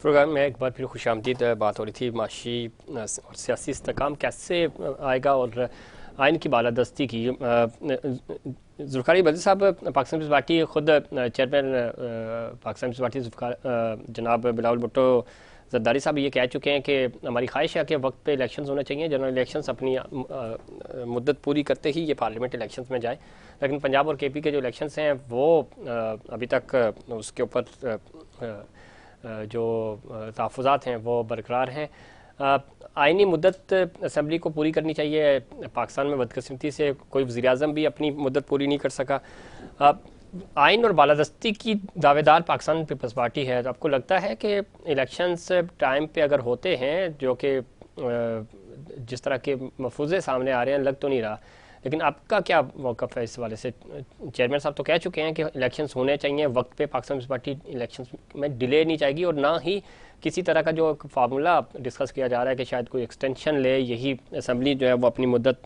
Programme में एक बार फिर खुशामदीद। बात हो रही थी माशी और सियासी इस्तेहकाम कैसे आएगा और आइन की बालादस्ती की। जुल्फ़िकार बदर साहब, पाकिस्तान पीपल्स पार्टी खुद चेयरमैन पाकिस्तान पीपल्स पार्टी जनाब बिलावल भुट्टो जरदारी साहब ये कह चुके हैं कि हमारी ख्वाहिश है कि वक्त पे इलेक्शंस होने चाहिए, जनरल इलेक्शंस अपनी मुद्दत पूरी करते ही ये पार्लियामेंट इलेक्शंस में जाए। लेकिन पंजाब और केपी के जो इलेक्शंस हैं वो अभी तक उसके ऊपर जो तहफ़्फ़ुज़ात हैं वो बरकरार हैं। आइनी मुद्दत असम्बली को पूरी करनी चाहिए। पाकिस्तान में बदकिस्मती से कोई वज़ीर-ए-आज़म भी अपनी मुद्दत पूरी नहीं कर सका। आइन और बालादस्ती की दावेदार पाकिस्तान पीपल्स पार्टी है, तो आपको लगता है कि इलेक्शंस टाइम पे अगर होते हैं, जो कि जिस तरह के मफरूज़े सामने आ रहे हैं, लग तो नहीं रहा, लेकिन आपका क्या मौक़िफ़ है इस वाले से? चेयरमैन साहब तो कह चुके हैं कि इलेक्शंस होने चाहिए वक्त पे, पाकिस्तान पीपल्स पार्टी इलेक्शंस में डिले नहीं चाहेगी और ना ही किसी तरह का जो फार्मूला डिस्कस किया जा रहा है कि शायद कोई एक्सटेंशन ले, यही असम्बली जो है वो अपनी मुद्दत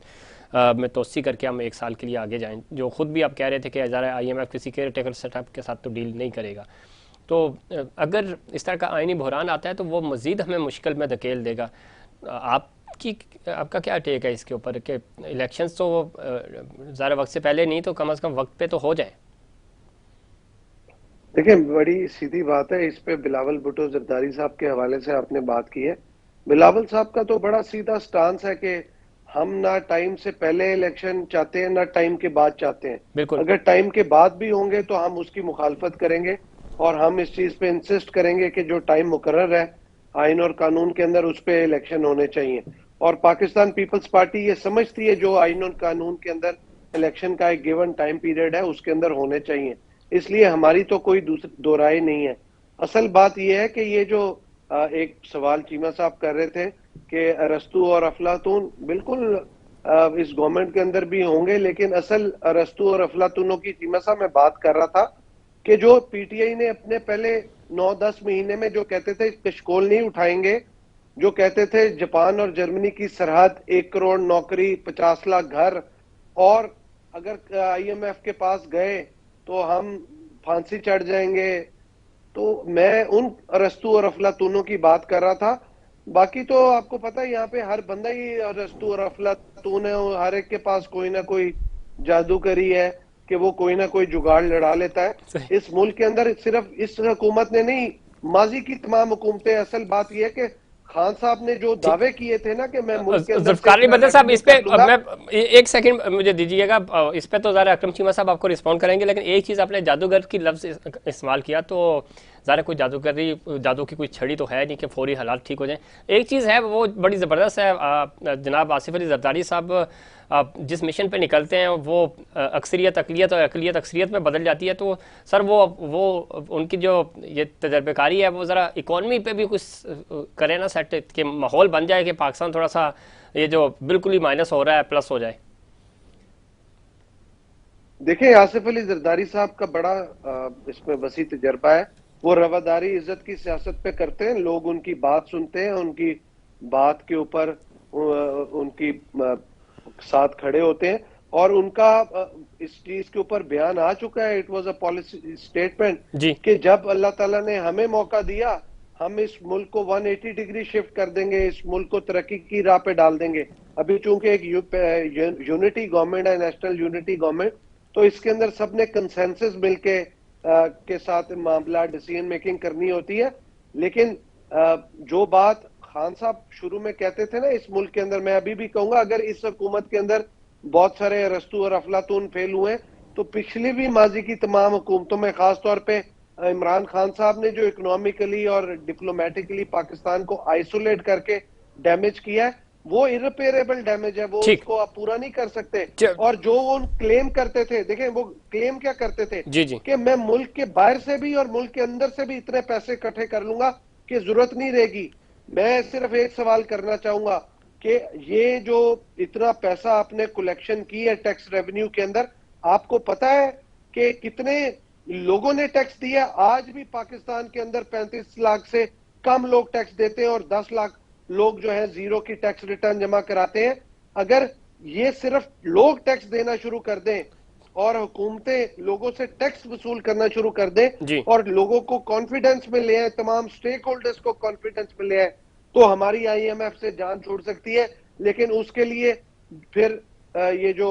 में तोसी करके हम 1 साल के लिए आगे जाएं, जो ख़ुद भी आप कह रहे थे कि ज़रा IMF किसी केयर टेकर सेटअप के साथ तो डील नहीं करेगा। तो अगर इस तरह का आइनी बहरान आता है तो वो मज़ीद हमें मुश्किल में धकेल देगा। आपका क्या टेक है इसके ऊपर कि इलेक्शंस तो ज़्यादा वक्त से पहले नहीं तो कम से कम वक्त पे तो हो जाए? देखिए, बड़ी सीधी बात है। इस पे बिलावल भुट्टो जरदारी साहब के हवाले से आपने बात की है। बिलावल साहब का तो बड़ा सीधा स्टांस है कि हम ना टाइम से पहले इलेक्शन चाहते हैं ना टाइम के बाद चाहते हैं। बिल्कुल। अगर टाइम के बाद भी होंगे तो हम उसकी मुखालफत करेंगे और हम इस चीज पे इंसिस्ट करेंगे कि जो टाइम मुकर्रर है आइन और कानून के अंदर उस पे इलेक्शन होने चाहिए। और पाकिस्तान पीपल्स पार्टी ये समझती है जो आइन और कानून के अंदर इलेक्शन का एक गिवन टाइम पीरियड है उसके अंदर होने चाहिए। इसलिए हमारी तो कोई दो राय नहीं है। असल बात यह है कि ये जो एक सवाल चीमा साहब कर रहे थे कि अरस्तू और अफलातून, बिल्कुल इस गवर्नमेंट के अंदर भी होंगे, लेकिन असल अरस्तू और अफलातूनों की चीमा साहब मैं बात कर रहा था कि जो पीटीआई ने अपने पहले 9-10 महीने में जो कहते थे कशकोल नहीं उठाएंगे, जो कहते थे जापान और जर्मनी की सरहद, 1 करोड़ नौकरी, 50 लाख घर, और अगर IMF के पास गए तो हम फांसी चढ़ जाएंगे, तो मैं उन अरस्तू और अफलातूनों की बात कर रहा था। बाकी तो आपको पता है यहाँ पे हर बंदा ही अरस्तू और अफलातून है, हर एक के पास कोई ना कोई जादूगरी है कि वो कोई ना कोई जुगाड़ लड़ा लेता है। इस मुल्क के अंदर सिर्फ इस हुकूमत ने नहीं, माजी की तमाम हुकूमतें, असल बात यह है कि खान साहब ने जो दावे किए थे ना कि मैं मुल्क के अंदर जुल्फ़िकार बदर साहब, इस पे मैं एक सेकंड मुझे दीजिएगा। इस पे तो ज़रा अकरम चीमा साहब आपको रिस्पॉन्ड करेंगे, लेकिन एक चीज़ आपने जादूगर की लफ्ज़ इस्तेमाल किया, तो ज़रा कोई जादू की कोई छड़ी तो है नहीं कि फौरी हालात ठीक हो जाएं। एक चीज़ है वो बड़ी ज़बरदस्त है। जनाब आसिफ अली जरदारी साहब जिस मिशन पे निकलते हैं वो अक्सरियत अकलियत और अकलियत अक्सरियत में बदल जाती है। तो सर वो उनकी जो ये तजर्बेकारी है वो ज़रा इकॉनमी पे भी कुछ करें ना, सेट के माहौल बन जाए कि पाकिस्तान थोड़ा सा ये जो बिल्कुल ही माइनस हो रहा है प्लस हो जाए। देखिए, आसिफ अली जरदारी साहब का बड़ा इसमें वसी तजर्बा है। वो रवादारी इज्जत की सियासत पे करते हैं, लोग उनकी बात सुनते हैं, उनकी बात के ऊपर उनकी साथ खड़े होते हैं, और उनका इस चीज के ऊपर बयान आ चुका है। It was a policy statement कि जब अल्लाह ताला ने हमें मौका दिया, हम इस मुल्क को 180 डिग्री शिफ्ट कर देंगे, इस मुल्क को तरक्की की राह पे डाल देंगे। अभी चूंकि एक यूनिटी गवर्नमेंट है, नेशनल यूनिटी गवर्नमेंट, तो इसके अंदर सबने कंसेंसस मिलके के साथ मामला डिसीजन मेकिंग करनी होती है। लेकिन जो बात खान साहब शुरू में कहते थे ना, इस मुल्क के अंदर, मैं अभी भी कहूंगा, अगर इस हुकूमत के अंदर बहुत सारे अरस्तू और अफलातून फेल हुए तो पिछली भी माजी की तमाम हुकूमतों में, खास तौर पे इमरान खान साहब ने जो इकोनॉमिकली और डिप्लोमेटिकली पाकिस्तान को आइसोलेट करके डैमेज किया है, वो इरिपेरेबल डैमेज है, वो उसको आप पूरा नहीं कर सकते। और जो वो क्लेम करते थे, देखें वो क्लेम क्या करते थे कि मैं मुल्क के बाहर से भी और मुल्क के अंदर से भी इतने पैसे इकट्ठे कर लूंगा कि जरूरत नहीं रहेगी। मैं सिर्फ एक सवाल करना चाहूंगा कि ये जो इतना पैसा आपने कलेक्शन की है टैक्स रेवेन्यू के अंदर, आपको पता है कि कितने लोगों ने टैक्स दिया? आज भी पाकिस्तान के अंदर 35 लाख से कम लोग टैक्स देते हैं और 10 लाख लोग जो है जीरो की टैक्स रिटर्न जमा कराते हैं। अगर ये सिर्फ लोग टैक्स देना शुरू कर दें और हुकूमतें लोगों से टैक्स वसूल करना शुरू कर जी। दें और लोगों को कॉन्फिडेंस में ले आए, तमाम स्टेक होल्डर्स को कॉन्फिडेंस में ले आए, तो हमारी आईएमएफ से जान छूट सकती है। लेकिन उसके लिए फिर ये जो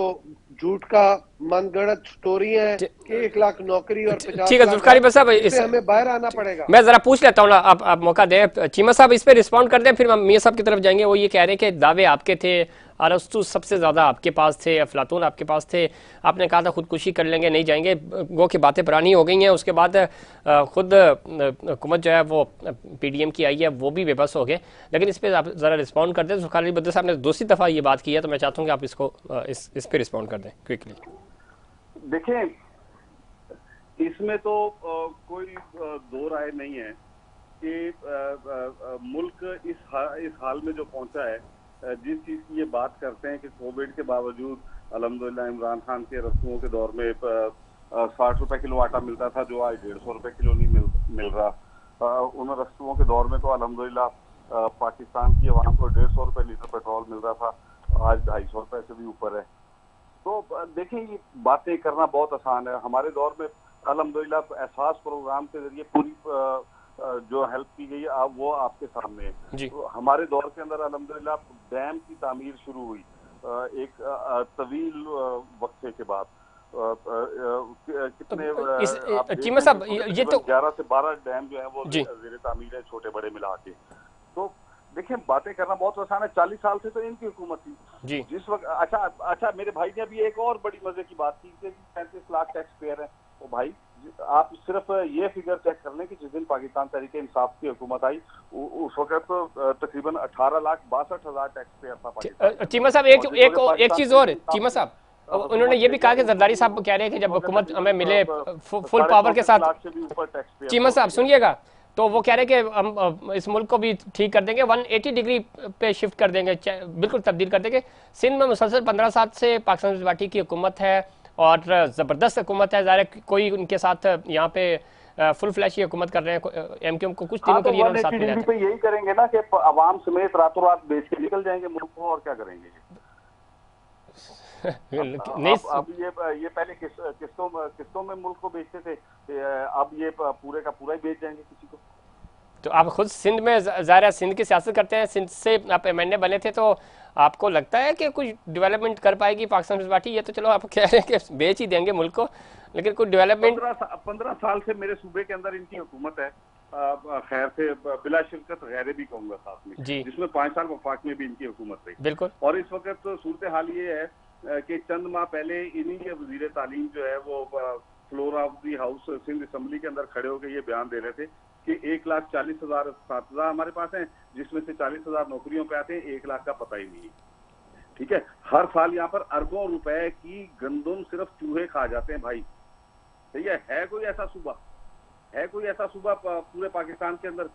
झूठ का मनगढ़ंत स्टोरी है कि 1 लाख नौकरी और ठीक 50 है लाख जुल्फकार जॉब, बस साहब, इससे हमें बाहर आना पड़ेगा। मैं जरा पूछ लेता हूँ ना, आप मौका दें चीमा साहब, इस पे रिस्पॉन्ड कर दें, फिर हम मियां साहब की तरफ जाएंगे। वो ये कह रहे हैं कि दावे आपके थे, अरस्तु सबसे ज़्यादा आपके पास थे, अफलातून आपके पास थे, आपने कहा था खुदकुशी कर लेंगे, नहीं जाएंगे, गो की बातें पुरानी हो गई हैं। उसके बाद खुद हुकूमत जो है वो पीडीएम की आई है, वो भी बेबस हो गए। लेकिन इस पर आप ज़रा रिस्पॉन्ड कर दें। जुल्फकार अली भुट्टो साहब ने दूसरी दफ़ा ये बात की है, तो मैं चाहता हूँ कि आप इसको इस पर रिस्पॉन्ड कर दें क्विकली। देखें, इसमें तो कोई दो राय नहीं है कि मुल्क इस हाल में जो पहुंचा है, जिस चीज की ये बात करते हैं कि कोविड के बावजूद अल्हम्दुलिल्लाह इमरान खान के रसूओं के दौर में 60 रुपए किलो आटा मिलता था, जो आज 150 रुपए किलो नहीं मिल रहा। उन रसूओं के दौर में तो अल्हम्दुलिल्लाह पाकिस्तान की अवाम को 150 रुपए लीटर पेट्रोल मिल रहा था, आज 250 रुपए से भी ऊपर है। तो देखें, ये बातें करना बहुत आसान है। हमारे दौर में अल्हम्दुलिल्लाह एहसास प्रोग्राम के जरिए पूरी जो हेल्प की गई अब वो आपके सामने है। तो हमारे दौर के अंदर अल्हम्दुलिल्लाह डैम की तामीर शुरू हुई एक तवील वक्फे के बाद। कितने चीमा साहब, ये तो 11 से 12 डैम जो है वो ज़ेरे तामीर है, छोटे बड़े मिला के। तो देखिए, बातें करना बहुत आसान है। 40 साल से तो इनकी हुकूमत थी जी। जिस वक्त अच्छा मेरे भाई ने अभी एक और बड़ी मजे की बात की कि 35 लाख टैक्स पेयर है। तो भाई, आप सिर्फ ये फिगर चेक कर लें कि जिस दिन पाकिस्तान तहरीक इंसाफ की हुकूमत आई, उस वक्त तो तकरीबन 18,62,000 टैक्स पेयर था पाकिस्तान। चीमा साहब, एक चीज और चीमा साहब, उन्होंने ये भी कहा कि जरदारी साहब कह रहे हैं कि जब हुकूमत हमें मिले फुल पावर के साथ, चीमा साहब सुनिएगा, तो वो कह रहे हैं कि हम इस मुल्क को भी ठीक कर देंगे, 180 डिग्री पे शिफ्ट कर देंगे, बिल्कुल तब्दील कर देंगे। सिंध में मुसलसल 15 साल से पाकिस्तान पीपल्स पार्टी की हुकूमत है और ज़बरदस्त हुकूमत है। ज़ाहिर कोई उनके साथ यहाँ पे फुल फ्लैश ही हुकूमत कर रहे हैं। एमक्यूएम को कुछ दिनों के लिए उन्होंने साथ मिलाया था। यही करेंगे ना कि अवाम समेत रातों रात बेच के निकल जाएंगे मुल्क को, और क्या करेंगे। नहीं, अब ये पहले किस्तों में मुल्क को बेचते थे, अब ये पूरे का पूरा ही बेच जाएंगे किसी को। तो आप खुद सिंध में ज़ाहिर सिंध की सियासत करते हैं, सिंध से आप एमएनए बने थे, तो आपको लगता है कि कुछ डेवलपमेंट कर पाएगी पाकिस्तान पीपल्स पार्टी? ये तो चलो आप कह रहे हैं कि बेच ही देंगे मुल्क को, लेकिन कुछ डेवलपमेंट। 15 साल से मेरे सूबे के अंदर इनकी हुकूमत है, खैर से बिला शिरकत गैरे भी कहूंगा साथ में, जिसमें 5 साल वफाक में भी इनकी हुकूमत रही। बिल्कुल। और इस वक्त तो सूरत हाल ये है कि चंद माह पहले इन्हीं के वजीर तालीम जो है वो floor of the house Sindh assembly के अंदर खड़े होकर ये बयान दे रहे थे कि 1,40,000 असातिज़ा हमारे पास हैं, जिसमें से 40,000 नौकरियों पे आते हैं, 1 लाख का पता ही नहीं। ठीक है, हर साल यहाँ पर अरबों रुपए की गंदम सिर्फ चूहे खा जाते हैं भाई। ठीक है कोई ऐसा सूबा पूरे पाकिस्तान के अंदर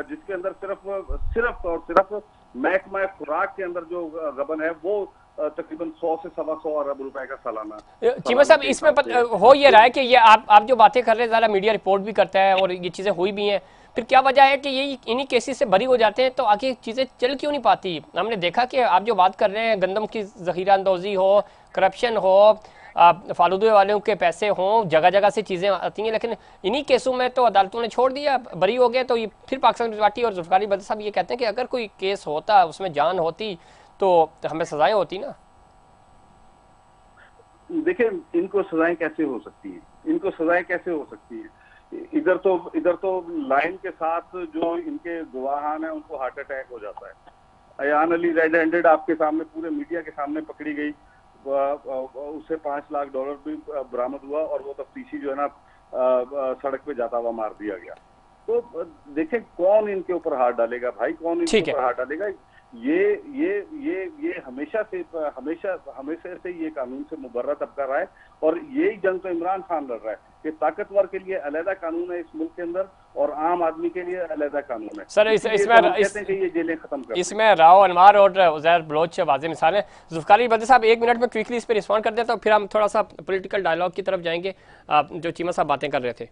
जिसके अंदर सिर्फ और सिर्फ महकमा खुराक के अंदर जो गबन है वो तकरीबन 100 से 125 अरब रुपए का सालाना। चीमा साहब, इसमें हो ये रहा है कि ये आप जो बातें कर रहे हैं, ज़्यादा मीडिया रिपोर्ट भी करता है और ये चीज़ें हुई भी हैं, फिर क्या वजह है कि ये इन्हीं केसेस से बरी हो जाते हैं? तो आगे चीज़ें चल क्यों नहीं पाती? हमने देखा कि आप जो बात कर रहे हैं, गंदम की ज़ख़ीरा अंदोज़ी हो, करप्शन हो, फालूदे वालों के पैसे हों, जगह जगह से चीज़ें आती हैं, लेकिन इन्हीं केसों में तो अदालतों ने छोड़ दिया, बरी हो गए। तो ये फिर पाकिस्तान पीपल्स पार्टी और जुल्फकार अली भुट्टो साहब ये कहते हैं कि अगर कोई केस होता, उसमें जान होती, तो हमें सजाएं होती ना। देखिए, इनको सजाएं कैसे हो सकती है? इधर तो लाइन के साथ जो इनके गवाहान है उनको हार्ट अटैक हो जाता है। अयान अली रेड हैंडेड आपके सामने पूरे मीडिया के सामने पकड़ी गई, उससे $5 लाख भी बरामद हुआ और वो तफ्तीशी जो है ना सड़क पे जाता हुआ मार दिया गया। तो देखें, कौन इनके ऊपर हाथ डालेगा भाई, कौन इनके ऊपर हाथ डालेगा? ये हमेशा से ये कानून से मुबर्रा तबका रहा है, और यही जंग तो इमरान खान लड़ रहा है कि ताकतवर के लिए अलहदा कानून है इस मुल्क के अंदर और आम आदमी के लिए अलहदा कानून है। सर, ये जेलें खत्म कर, इसमें राव अनवार और उज़ैर बलोच वाज़ेह मिसाल है। जुल्फकार अली भुट्टो साहब, 1 मिनट में क्विकली इस पर रिस्पॉन्ड कर देते, तो फिर हम थोड़ा सा पॉलिटिकल डायलॉग की तरफ जाएंगे। जो चीमा साहब बातें कर रहे थे,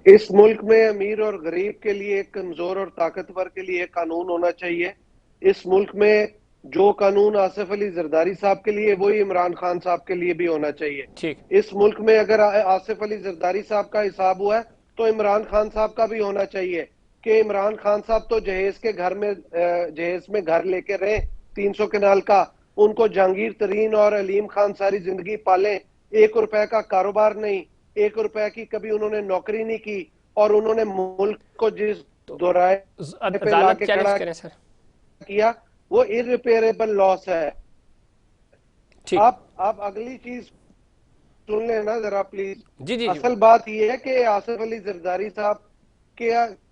इस मुल्क में अमीर और गरीब के लिए, कमजोर और ताकतवर के लिए कानून होना चाहिए। इस मुल्क में जो कानून आसिफ अली जरदारी साहब के लिए वही इमरान खान साहब के लिए भी होना चाहिए। ठीक। इस मुल्क में अगर आसिफ अली जरदारी साहब का हिसाब हुआ है तो इमरान खान साहब का भी होना चाहिए कि इमरान खान साहब तो जहेज के घर में जहेज में घर लेके रहे 300 कनाल का, उनको जहांगीर तरीन और अलीम खान सारी जिंदगी पाले, 1 रुपए का कारोबार नहीं, 1 रुपए की कभी उन्होंने नौकरी नहीं की, और उन्होंने मुल्क को जिस दोराए पे लाके खड़ा किया वो इररिपेयरेबल लॉस है। आप अगली चीज सुन लेना जरा प्लीज। जी। असल बात यह है कि आसिफ अली जरदारी साहब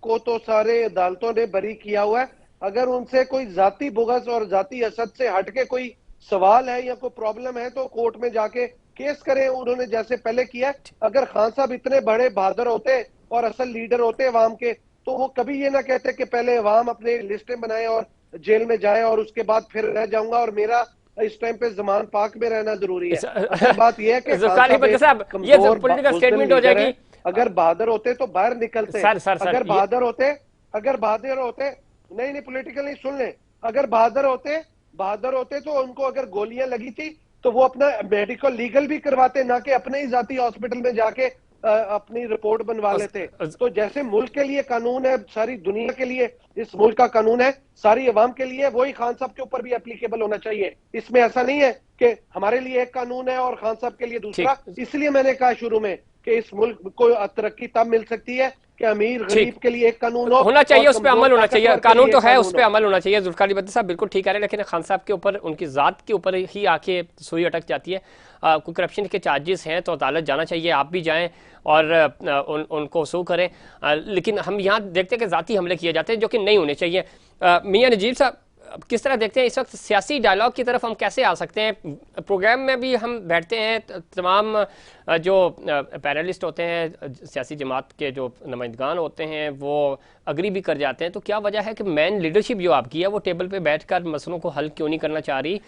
को तो सारे अदालतों ने बरी किया हुआ है। अगर उनसे कोई जाती बुगस और जाती हसद से हटके कोई सवाल है या कोई प्रॉब्लम है तो कोर्ट में जाके केस करें, उन्होंने जैसे पहले किया। अगर खान साहब इतने बड़े बहादुर होते और असल लीडर होते अवाम के तो वो कभी ये ना कहते कि पहले अवाम अपने लिस्टें बनाए और जेल में जाए और उसके बाद फिर रह जाऊंगा और मेरा इस टाइम पे जमान पाक में रहना जरूरी है। असल बात यह है कि ये पॉलिटिकल स्टेटमेंट हो जाएगी। अगर बहादुर होते तो बाहर निकलते। अगर बहादुर होते नहीं पॉलिटिकल नहीं, सुन ले, अगर बहादुर होते तो उनको अगर गोलियां लगी थी तो वो अपना मेडिकल लीगल भी करवाते, ना कि अपने ही जाती हॉस्पिटल में जाके अपनी रिपोर्ट बनवा लेते। तो जैसे मुल्क के लिए कानून है, सारी दुनिया के लिए इस मुल्क का कानून है, सारी अवाम के लिए, वही खान साहब के ऊपर भी एप्लीकेबल होना चाहिए। इसमें ऐसा नहीं है कि हमारे लिए एक कानून है और खान साहब के लिए दूसरा। इसलिए मैंने कहा शुरू में कि इस मुल्क को तरक्की तब मिल सकती है कि अमीर गरीब के लिए एक कानून होना चाहिए, उस पर अमल होना चाहिए। कानून तो है, उस पर अमल होना चाहिए। जुल्फिकार अली भट्टी साहब बिल्कुल ठीक कह रहे हैं, लेकिन खान साहब के ऊपर, उनकी जात के ऊपर ही आके सुई अटक जाती है। कोई करप्शन के चार्जेस हैं तो अदालत जाना चाहिए, आप भी जाएं और उनको सू करें। लेकिन हम यहाँ देखते हैं कि जाती हमले किए जाते हैं जो कि नहीं होने चाहिए। मियां नजीब साहब, किस तरह देखते हैं इस वक्त सियासी डायलॉग की तरफ हम कैसे आ सकते हैं? प्रोग्राम में भी हम बैठते हैं, तमाम जो पैनलिस्ट होते हैं, सियासी जमात के जो नुमाइंदगान होते हैं, वो अग्री भी कर जाते हैं। तो क्या वजह है कि मैन लीडरशिप जो आपकी है वो टेबल पे बैठकर मसलों को हल क्यों नहीं करना चाह रही?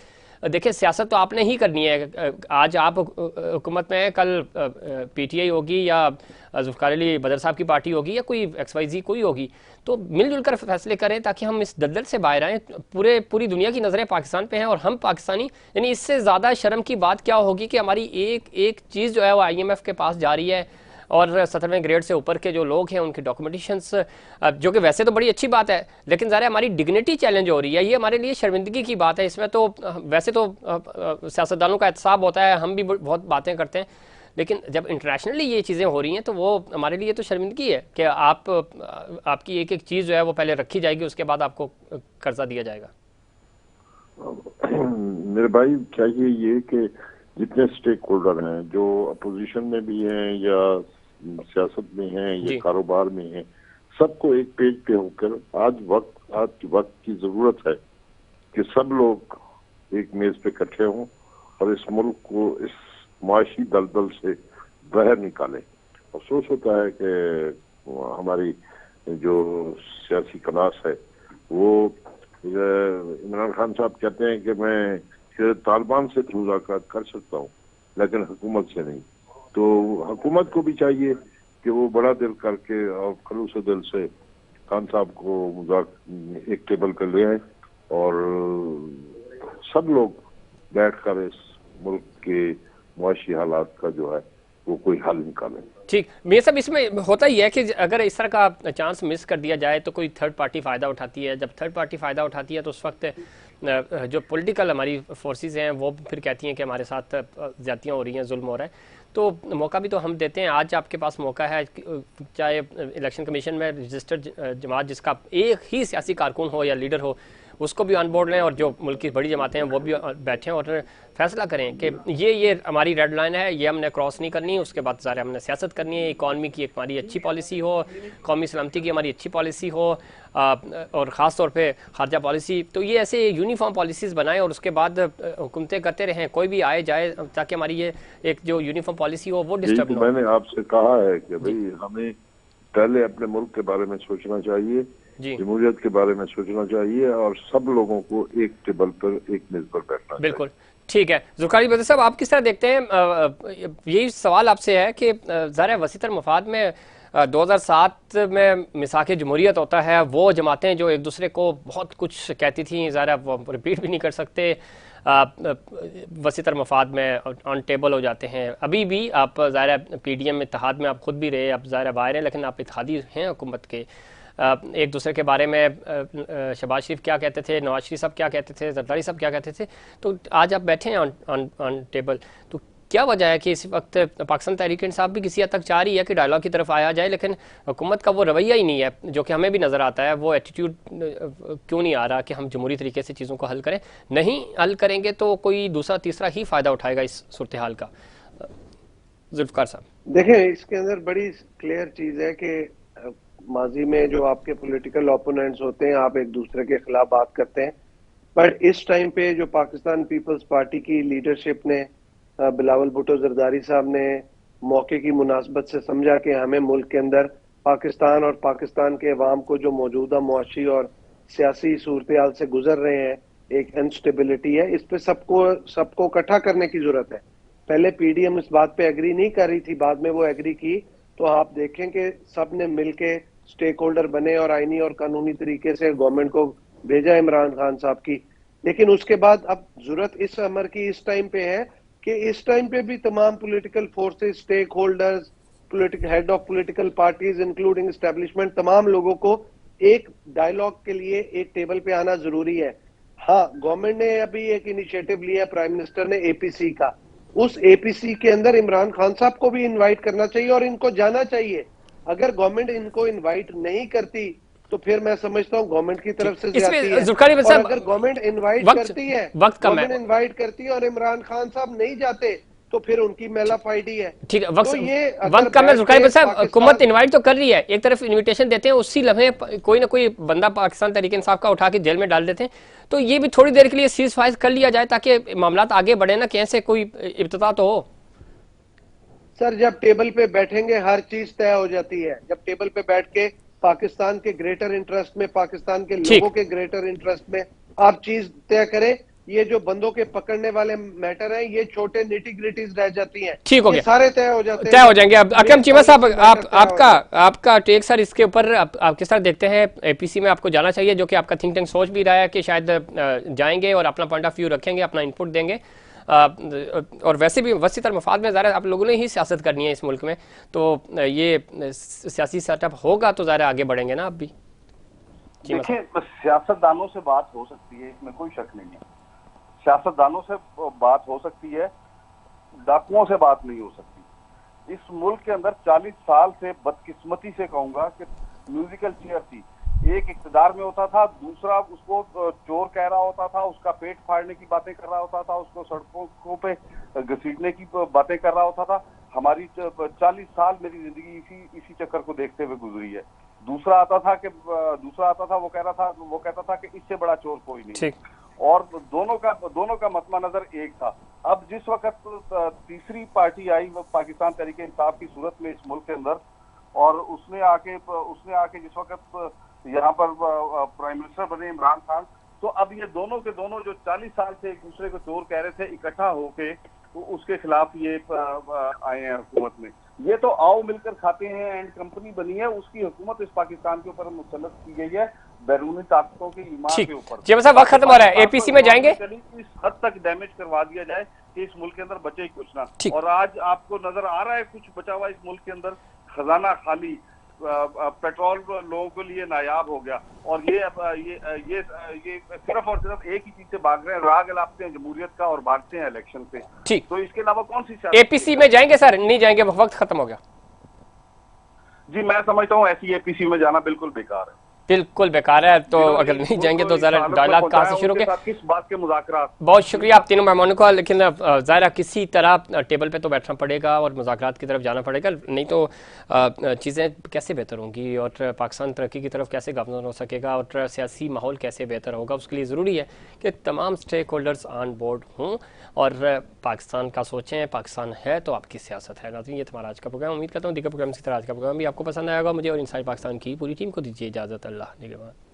देखिए, सियासत तो आपने ही करनी है। आज आप हुकूमत में हैं, कल पीटीआई होगी या जुल्फिकार अली बदर साहब की पार्टी होगी या कोई XYZ कोई होगी। तो मिलजुल कर फैसले करें ताकि हम इस दलदल से बाहर आएँ। पूरी दुनिया की नज़रें पाकिस्तान पे हैं और हम पाकिस्तानी, यानी इससे ज़्यादा शर्म की बात क्या होगी कि हमारी एक चीज़ जो है वो IMF के पास जा रही है और 17वें ग्रेड से ऊपर के जो लोग हैं उनकी डॉक्यूमेंटेशंस, जो कि वैसे तो बड़ी अच्छी बात है, लेकिन ज़रा हमारी डिग्निटी चैलेंज हो रही है। ये हमारे लिए शर्मिंदगी की बात है। इसमें तो वैसे तो सियासतदानों का एहतसाब होता है, हम भी बहुत बातें करते हैं, लेकिन जब इंटरनेशनली ये चीज़ें हो रही हैं तो वो हमारे लिए तो शर्मिंदगी है कि आपकी एक चीज़ जो है वो पहले रखी जाएगी, उसके बाद आपको कर्जा दिया जाएगा। मेरे भाई, चाहिए ये कि जितने स्टेक होल्डर हैं, जो अपोजिशन में भी हैं या सियासत में हैं या कारोबार में हैं, सबको एक पेज पे होकर आज वक्त की जरूरत है कि सब लोग एक मेज पे इकट्ठे हों और इस मुल्क को इस माशी दलदल से बाहर निकालें। अफसोस होता है कि हमारी जो सियासी क्लास है वो, इमरान खान साहब कहते हैं कि मैं तालिबान से मुज़ाकरात कर सकता हूँ लेकिन हुकूमत से नहीं। तो हुकूमत को भी चाहिए कि वो बड़ा दिल करके और खलूस दिल से खान साहब को एक टेबल पर ले आए और सब लोग बैठकर इस मुल्क के मुआशी हालात का जो है वो कोई हल निकालें। ठीक, मेरे साहब, इसमें होता ही है कि अगर इस तरह का चांस मिस कर दिया जाए तो कोई थर्ड पार्टी फ़ायदा उठाती है। जब थर्ड पार्टी फ़ायदा उठाती है तो उस वक्त जो पॉलिटिकल हमारी फोर्सेस हैं वो फिर कहती हैं कि हमारे साथ ज़्यादतियाँ हो रही हैं, जुल्म हो रहा है। तो मौका भी तो हम देते हैं। आज आपके पास मौका है, चाहे इलेक्शन कमीशन में रजिस्टर्ड जमात जिसका एक ही सियासी कारकुन हो या लीडर हो, उसको भी ऑन बोर्ड लें और जो मुल्क की बड़ी जमातें हैं वो भी बैठें और फैसला करें कि ये हमारी रेड लाइन है, ये हमने क्रॉस नहीं करनी। उसके बाद सारे हमने सियासत करनी है, इकॉनमी की एक हमारी अच्छी पॉलिसी हो, कौमी सलामती की हमारी अच्छी पॉलिसी हो, और ख़ास तौर पे खारजा पॉलिसी। तो ये ऐसे यूनिफॉर्म पॉलिसीज़ बनाएं और उसके बाद हुकूमतें करते रहें, कोई भी आए जाए, ताकि हमारी ये एक जो यूनिफॉर्म पॉलिसी हो वो डिस्टर्ब ना हो। मैंने आपसे कहा है कि भाई हमें पहले अपने मुल्क के बारे में सोचना चाहिए, जमहूरियत के बारे में सोचना चाहिए और सब लोगों को एक टेबल पर, एक मेज पर बैठना चाहिए। बिल्कुल ठीक है। जुल्फिकार अली भट्टी साहब, आप किस तरह देखते हैं? यही सवाल आपसे है कि ज़रा वसीतर मफाद में 2007 में मिसाक जमहूरियत होता है, वो जमातें जो एक दूसरे को बहुत कुछ कहती थी, ज़ाहिर वो रिपीट भी नहीं कर सकते, वसीतर मफाद में ऑन टेबल हो जाते हैं। अभी भी आप ज़ाहिर PDM इत्तेहाद में आप खुद भी रहे, आप ज़ाहिर बाहर हैं, लेकिन आप इत्तेहादी हैं हुकूमत के। एक दूसरे के बारे में शहबाज शरीफ क्या कहते थे, नवाज शरीफ साहब क्या कहते थे, जरदारी साहब क्या कहते थे, तो आज आप बैठे हैं ऑन टेबल। तो क्या वजह है कि इस वक्त पाकिस्तान तहरीक इंसाफ भी किसी हद तक चाह रही है कि डायलॉग की तरफ आया जाए, लेकिन हुकूमत का वो रवैया ही नहीं है, जो कि हमें भी नज़र आता है। वो एटीट्यूड क्यों नहीं आ रहा कि हम जमहूरी तरीके से चीज़ों को हल करें? नहीं हल करेंगे तो कोई दूसरा तीसरा ही फ़ायदा उठाएगा इस सूरत हाल का। जुल्फ़िकार साहब, देखें, इसके अंदर बड़ी क्लियर चीज़ है कि माजी में जो आपके पॉलिटिकल ओपोनेंट्स होते हैं, आप एक दूसरे के खिलाफ बात करते हैं, बट इस टाइम पे जो पाकिस्तान पीपल्स पार्टी की लीडरशिप ने, बिलावल भुट्टो जरदारी साहब ने मौके की मुनासबत से समझा कि हमें मुल्क के अंदर पाकिस्तान और पाकिस्तान के अवाम को जो मौजूदा मुआशी और सियासी सूरत हाल से गुजर रहे हैं, एक अनस्टेबिलिटी है, इस पे सबको इकट्ठा करने की जरूरत है। पहले PDM इस बात पे एग्री नहीं कर रही थी, बाद में वो एग्री की, तो आप देखें कि सब ने मिलके स्टेक होल्डर बने और आईनी और कानूनी तरीके से गवर्नमेंट को भेजा इमरान खान साहब की। लेकिन उसके बाद अब जरूरत इस अमर की इस टाइम पे है कि इस टाइम पे भी तमाम political forces, stakeholders, head of political parties including establishment, तमाम लोगों को एक डायलॉग के लिए एक टेबल पे आना जरूरी है। हाँ, गवर्नमेंट ने अभी एक इनिशिएटिव लिया, प्राइम मिनिस्टर ने APC का, उस APC के अंदर इमरान खान साहब को भी इनवाइट करना चाहिए और इनको जाना चाहिए। अगर गवर्नमेंट इनको इनवाइट नहीं करती तो फिर मैं समझता हूँ गवर्नमेंट की तरफ से ज्यादती है। और अगर गवर्नमेंट इनवाइट करती है, गवर्नमेंट इनवाइट करती है और इमरान खान साहब नहीं जाते तो फिर उनकी मेलाफाइडी है। ठीक है, तो ये वक्त कम है। जुल्फ़िकार साहब, हुकूमत इनवाइट तो कर रही है, एक तरफ इनविटेशन देते हैं, उसी लम्हे कोई ना कोई बंदा पाकिस्तान तहरीक इंसाफ का उठा के जेल में डाल देते हैं। तो ये भी थोड़ी देर के लिए सीज फायर कर लिया जाए ताकि मामला आगे बढ़े ना, कैसे कोई इब्तिदा तो हो। सर, जब टेबल पे बैठेंगे हर चीज तय हो जाती है। जब टेबल पे बैठ के पाकिस्तान के ग्रेटर इंटरेस्ट में, पाकिस्तान के लोगों के ग्रेटर इंटरेस्ट में आप चीज तय करें, ये जो बंदों के पकड़ने वाले मैटर हैं, ये छोटे निटी ग्रिटीज रह जाती हैं। ठीक हो गया, सारे तय हो जाते हैं, तय हो जाएंगे। अब अकरम चीमा साहब, आपका टेक सर इसके ऊपर आप किस तरह देखते हैं? APC में आपको जाना चाहिए, जो कि आपका थिंक टैंक सोच भी रहा है कि शायद जाएंगे और अपना पॉइंट ऑफ व्यू रखेंगे, अपना इनपुट देंगे। और वैसे भी वसीतर मफाद में ज़ाहिर आप लोगों ने ही सियासत करनी है इस मुल्क में, तो ये सियासी सेटअप होगा तो ज़ाहिर आगे बढ़ेंगे ना आप भी। देखिए, सियासतदानों से बात हो सकती है, इसमें कोई शक नहीं है। सियासतदानों से बात हो सकती है, डाकुओं से बात नहीं हो सकती। इस मुल्क के अंदर 40 साल से बदकिस्मती से कहूंगा कि म्यूजिकल चेयर थी। एक इक्तदार में होता था, दूसरा उसको चोर कह रहा होता था, उसका पेट फाड़ने की बातें कर रहा होता था, उसको सड़कों पे घसीटने की बातें कर रहा होता था। हमारी 40 साल मेरी जिंदगी इसी चक्कर को देखते हुए गुजरी है। दूसरा आता था, वो कहता था कि इससे बड़ा चोर कोई नहीं। और दोनों का मसला नजर एक था। अब जिस वक्त तीसरी पार्टी आई, वो पाकिस्तान तहरीक इंसाफ की सूरत में इस मुल्क के अंदर, और उसने आके जिस वक्त यहाँ पर प्राइम मिनिस्टर बने इमरान खान, तो अब ये दोनों के दोनों जो 40 साल से एक दूसरे को चोर कह रहे थे, इकट्ठा होके तो उसके खिलाफ ये आए हैं हुकूमत में। ये तो आओ मिलकर खाते हैं एंड कंपनी बनी है, उसकी हुकूमत इस पाकिस्तान के ऊपर मुसल्लत की गई है बैरूनी ताकतों के ईमान के ऊपर। जी साहब, वक्त खत्म हो रहा है। APC में जाएंगे, इस हद तक डैमेज करवा दिया जाए कि इस मुल्क के अंदर बचे ही कुछ ना। और आज आपको नजर आ रहा है कुछ बचा हुआ इस मुल्क के अंदर, खजाना खाली, पेट्रोल लोगों के लिए नायाब हो गया, और ये सिर्फ और सिर्फ एक ही चीज से भाग रहे हैं, राग लाते हैं जमहूरियत का और भागते हैं इलेक्शन से। ठीक, तो इसके अलावा कौन सी APC में जाएंगे सर? नहीं जाएंगे, वक्त खत्म हो गया। जी, मैं समझता हूँ ऐसी APC में जाना बिल्कुल बेकार है, बिल्कुल बेकार है। तो अगर नहीं जाएंगे तो ज़रा डायलॉग कहाँ से शुरू के किस बात के मुज़ाकरात। बहुत शुक्रिया आप तीनों मेहमानों का, लेकिन ज़ाहिर किसी तरह टेबल पे तो बैठना पड़ेगा और मुज़ाकरात की तरफ जाना पड़ेगा, नहीं तो चीज़ें कैसे बेहतर होंगी और पाकिस्तान तरक्की की तरफ कैसे गामज़न हो सकेगा और सियासी माहौल कैसे बेहतर होगा। उसके लिए ज़रूरी है कि तमाम स्टेक होल्डर्स ऑन बोर्ड हों और पाकिस्तान का सोचें। पाकिस्तान है तो आपकी सियासत है। नाज़रीन, ये तुम्हारा आज का प्रोग्राम, उम्मीद करता हूँ दीगर प्रोग्राम की तरह आज का प्रोग्राम भी आपको पसंद आएगा। मुझे और इनसाइड पाकिस्तान की पूरी टीम को दीजिए इजाज़त। अल्लाह निगहबान।